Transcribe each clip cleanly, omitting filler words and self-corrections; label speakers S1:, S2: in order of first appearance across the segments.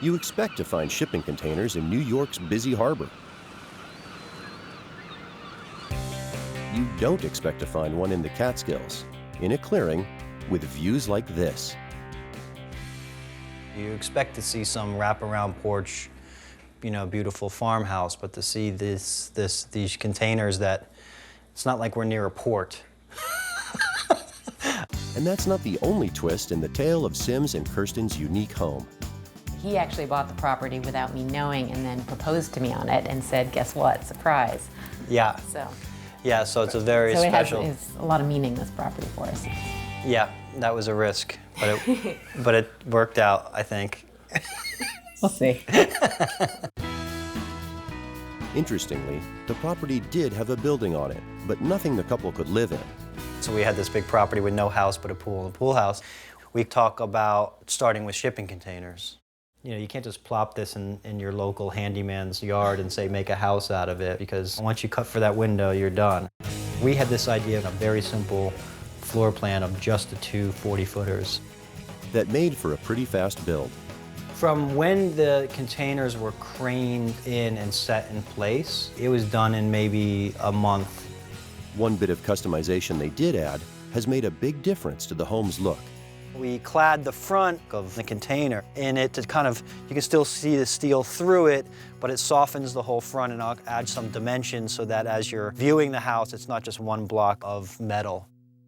S1: You expect to find shipping containers in New York's busy harbor. You don't expect to find one in the Catskills, in a clearing with views like this.
S2: You expect to see some wraparound porch, beautiful farmhouse, but to see these containers that it's not like we're near a port.
S1: And that's not the only twist in the tale of Sims and Kirsten's unique home.
S3: He actually bought the property without me knowing and then proposed to me on it and said, guess what, surprise.
S2: Yeah. So it's a very special.
S3: It's a lot of meaning, this property for us.
S2: Yeah, that was a risk, but it worked out, I think.
S3: We'll see.
S1: Interestingly, the property did have a building on it, but nothing the couple could live in.
S2: So we had this big property with no house but a pool and a pool house. We talk about starting with shipping containers. You can't just plop this in your local handyman's yard and say make a house out of it, because once you cut for that window, you're done. We had this idea of a very simple floor plan of just the two 40-footers.
S1: That made for a pretty fast build.
S2: From when the containers were craned in and set in place, it was done in maybe a month.
S1: One bit of customization they did add has made a big difference to the home's look.
S2: We clad the front of the container in it to you can still see the steel through it, but it softens the whole front and adds some dimension so that as you're viewing the house, it's not just one block of metal.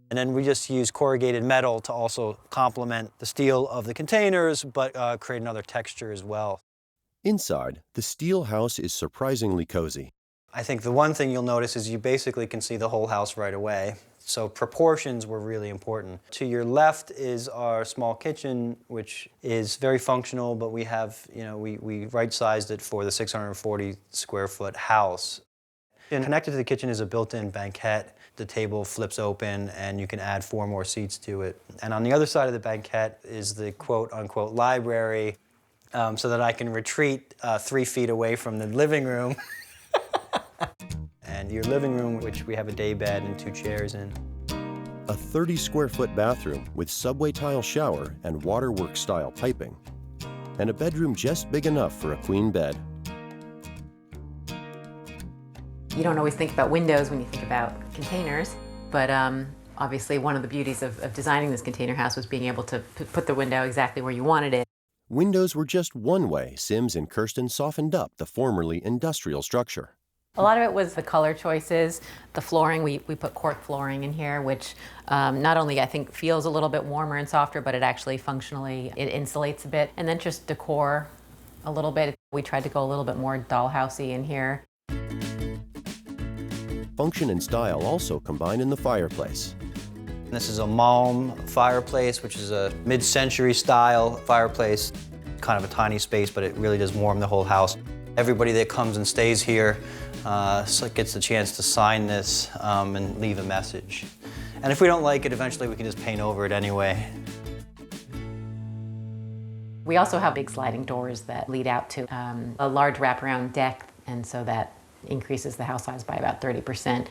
S2: And then we just use corrugated metal to also complement the steel of the containers, but create another texture as well.
S1: Inside, the Steele house is surprisingly cozy.
S2: I think the one thing you'll notice is you basically can see the whole house right away. So proportions were really important. To your left is our small kitchen, which is very functional, but we have, we right-sized it for the 640 square foot house. And connected to the kitchen is a built-in banquette. The table flips open and you can add 4 more seats to it. And on the other side of the banquette is the quote-unquote library, so that I can retreat 3 feet away from the living room. And your living room, which we have a day bed and 2 chairs in.
S1: A 30 square foot bathroom with subway tile shower and waterworks style piping. And a bedroom just big enough for a queen bed.
S3: You don't always think about windows when you think about containers, but obviously one of the beauties of designing this container house was being able to put the window exactly where you wanted it.
S1: Windows were just one way Sims and Kirsten softened up the formerly industrial structure.
S3: A lot of it was the color choices, the flooring. We put cork flooring in here, which not only I think feels a little bit warmer and softer, but it actually functionally, it insulates a bit. And then just decor a little bit. We tried to go a little bit more dollhousey in here.
S1: Function and style also combine in the fireplace.
S2: This is a Malm fireplace, which is a mid-century style fireplace. Kind of a tiny space, but it really does warm the whole house. Everybody that comes and stays here gets the chance to sign this and leave a message. And if we don't like it, eventually we can just paint over it anyway.
S3: We also have big sliding doors that lead out to a large wraparound deck, and so that increases the house size by about 30%.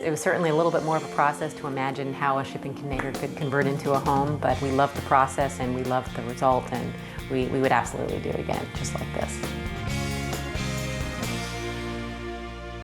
S3: It was certainly a little bit more of a process to imagine how a shipping container could convert into a home, but we loved the process and we loved the result, and we would absolutely do it again, just like this.